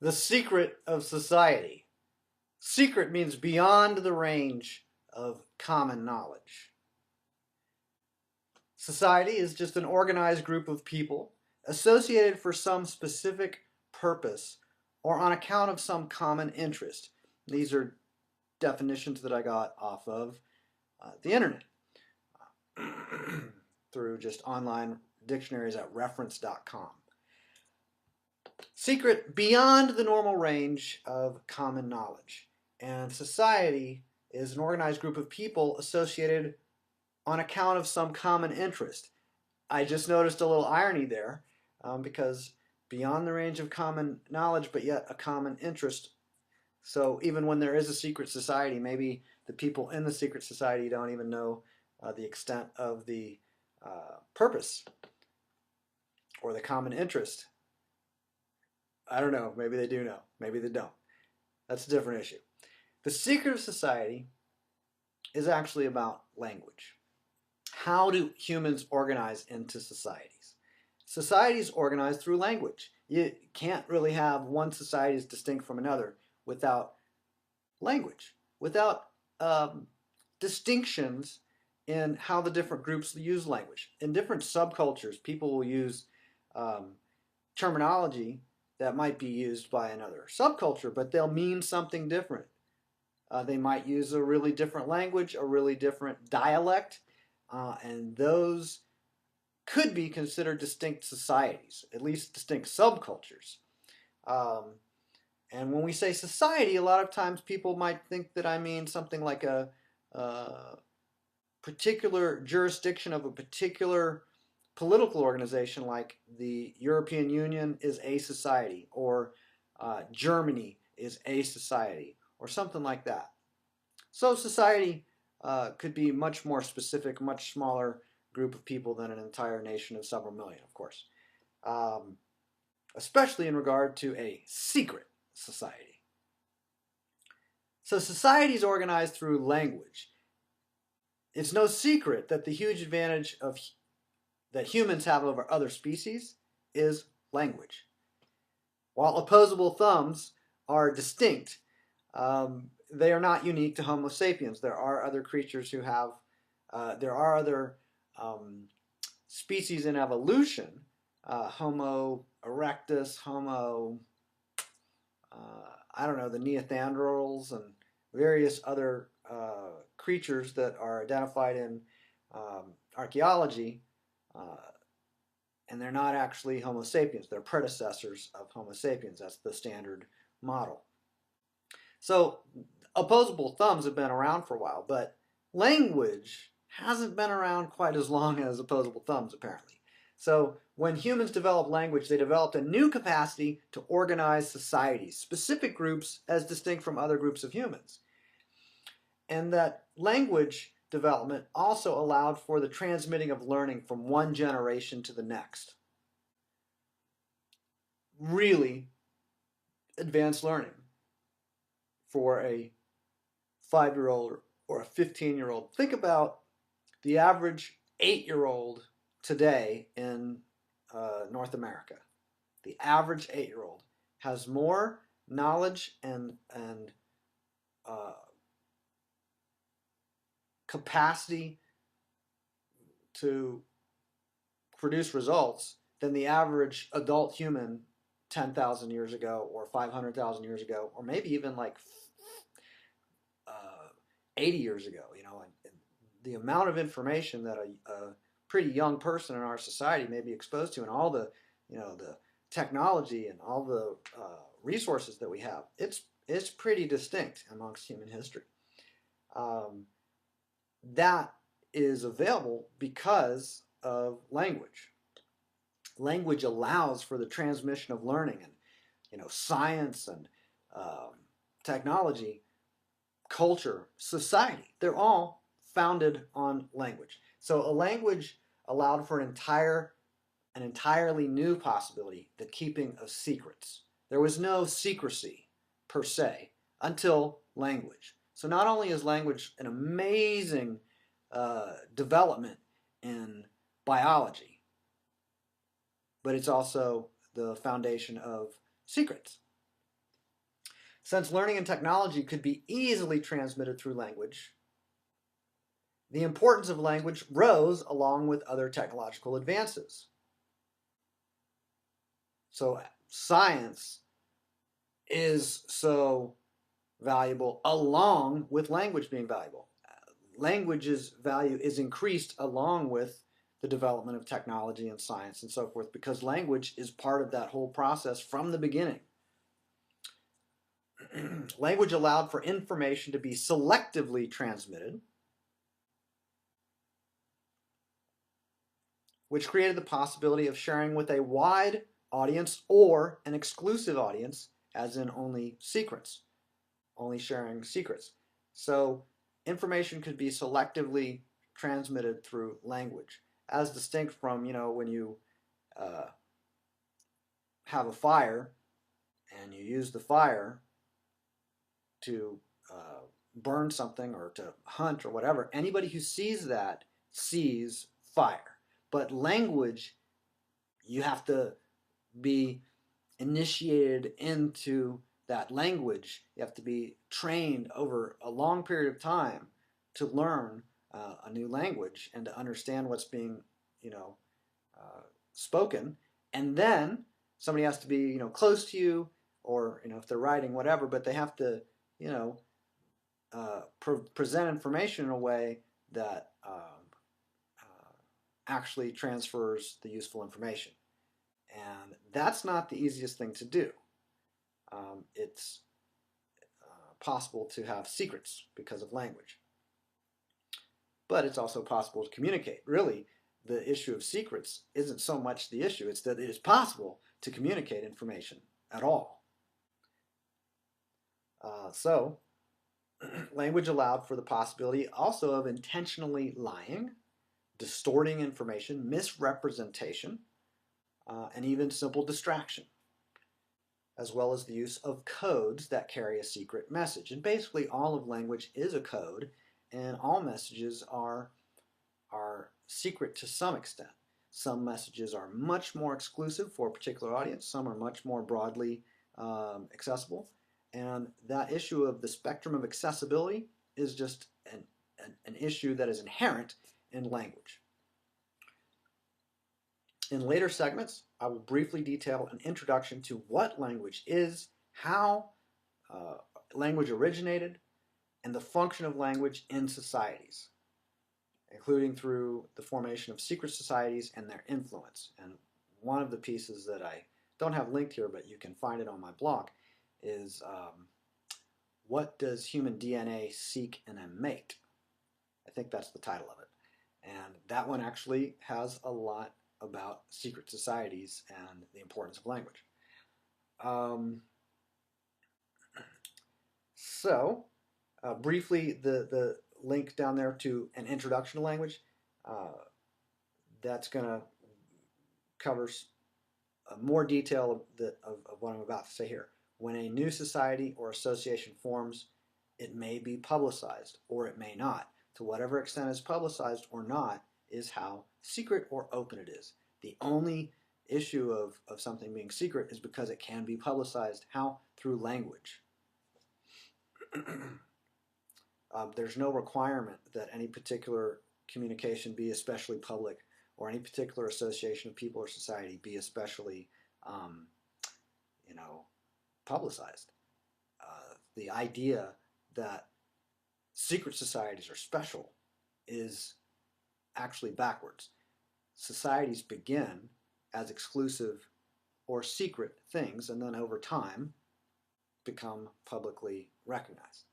The secret of society. Secret means beyond the range of common knowledge. Society is just an organized group of people associated for some specific purpose or on account of some common interest. These are definitions that I got off of the internet through just online dictionaries at reference.com. Secret beyond the normal range of common knowledge. And society is an organized group of people associated on account of some common interest. I just noticed a little irony there because beyond the range of common knowledge, but yet a common interest. So even when there is a secret society, maybe the people in the secret society don't even know the extent of the purpose or the common interest. I don't know. Maybe they do know. Maybe they don't. That's a different issue. The secret of society is actually about language. How do humans organize into societies? Societies organize through language. You can't really have one society as distinct from another without language, without distinctions in how the different groups use language. In different subcultures, people will use terminology that might be used by another subculture, but they'll mean something different. They might use a really different language, a really different dialect, and those could be considered distinct societies, at least distinct subcultures. Um, and when we say society, a lot of times people might think that I mean something like a particular jurisdiction of a particular political organization, like the European Union is a society, or Germany is a society, or something like that. So society could be much more specific, much smaller group of people than an entire nation of several million, of course, um, especially in regard to a secret society. So society is organized through language. It's no secret that the huge advantage of that humans have over other species is language. While opposable thumbs are distinct, they are not unique to Homo sapiens. There are other creatures who have, there are other species in evolution, Homo erectus, Homo, I don't know, the Neanderthals, and various other creatures that are identified in archaeology, uh, and they're not actually Homo sapiens. They're predecessors of Homo sapiens. That's the standard model. So opposable thumbs have been around for a while, but language hasn't been around quite as long as opposable thumbs, apparently. So when humans developed language, they developed a new capacity to organize societies, specific groups as distinct from other groups of humans. And that language development also allowed for the transmitting of learning from one generation to the next. Really advanced learning for a 5-year-old or a 15-year-old. Think about the average 8-year-old today in North America. The average 8-year-old has more knowledge and uh, capacity to produce results than the average adult human 10,000 years ago, or 500,000 years ago, or maybe even like 80 years ago. And the amount of information that a pretty young person in our society may be exposed to, and all the technology and all the resources that we have, it's pretty distinct amongst human history. Um, that is available because of language. Language allows for the transmission of learning, and science and um, technology, culture, society. They're all founded on language. So a language allowed for an entirely new possibility, the keeping of secrets. There was no secrecy per se until language. So not only is language an amazing development in biology, but it's also the foundation of secrets. Since learning and technology could be easily transmitted through language, the importance of language rose along with other technological advances. So science is so valuable along with language being valuable. Language's value is increased along with the development of technology and science and so forth, because language is part of that whole process from the beginning. Language allowed for information to be selectively transmitted, which created the possibility of sharing with a wide audience or an exclusive audience, as in only secrets, only sharing secrets. So information could be selectively transmitted through language, as distinct from, when you uh, have a fire and you use the fire to burn something or to hunt or whatever. Anybody who sees that sees fire. But language, you have to be initiated into that language. You have to be trained over a long period of time to learn a new language and to understand what's being, uh, spoken. And then somebody has to be, close to you, or if they're writing, whatever. But they have to, you know, present information in a way that actually transfers the useful information. And that's not the easiest thing to do. It's possible to have secrets because of language. But it's also possible to communicate. Really, the issue of secrets isn't so much the issue, it's that it is possible to communicate information at all. So, language allowed for the possibility also of intentionally lying, distorting information, misrepresentation, and even simple distraction, as well as the use of codes that carry a secret message. And basically, all of language is a code, and all messages are secret to some extent. Some messages are much more exclusive for a particular audience, some are much more broadly accessible. And that issue of the spectrum of accessibility is just an issue that is inherent in language. In later segments, I will briefly detail an introduction to what language is, how language originated, and the function of language in societies, including through the formation of secret societies and their influence. And one of the pieces that I don't have linked here, but you can find it on my blog, is what does human DNA seek in a mate? I think that's the title of it. And that one actually has a lot about secret societies and the importance of language. Briefly, the link down there to an introduction to language, that's going to cover more detail of what I'm about to say here. When a new society or association forms, it may be publicized or it may not. To whatever extent is publicized or not is how secret or open it is. The only issue of something being secret is because it can be publicized. How? Through language. There's no requirement that any particular communication be especially public, or any particular association of people or society be especially, publicized. The idea that secret societies are special is actually backwards. Societies begin as exclusive or secret things, and then over time become publicly recognized.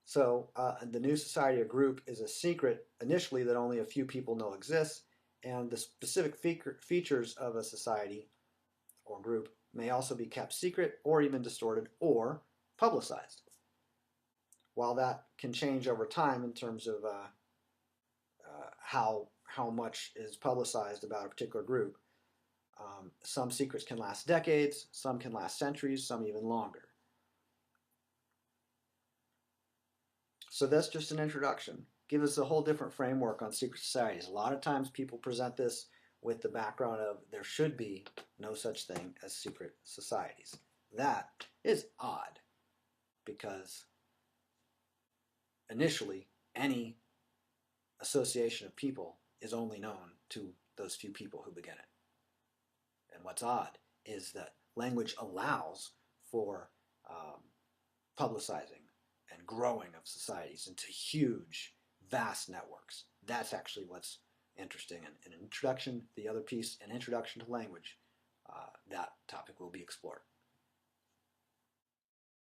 So the new society or group is a secret initially that only a few people know exists, and the specific features of a society or group may also be kept secret or even distorted or publicized. While that can change over time in terms of how much is publicized about a particular group, some secrets can last decades, some can last centuries, some even longer. So that's just an introduction. Give us a whole different framework on secret societies. A lot of times people present this with the background of there should be no such thing as secret societies. That is odd because initially any association of people is only known to those few people who begin it. And what's odd is that language allows for um, publicizing and growing of societies into huge, vast networks. That's actually what's interesting. And in introduction, the other piece, an introduction to language, that topic will be explored.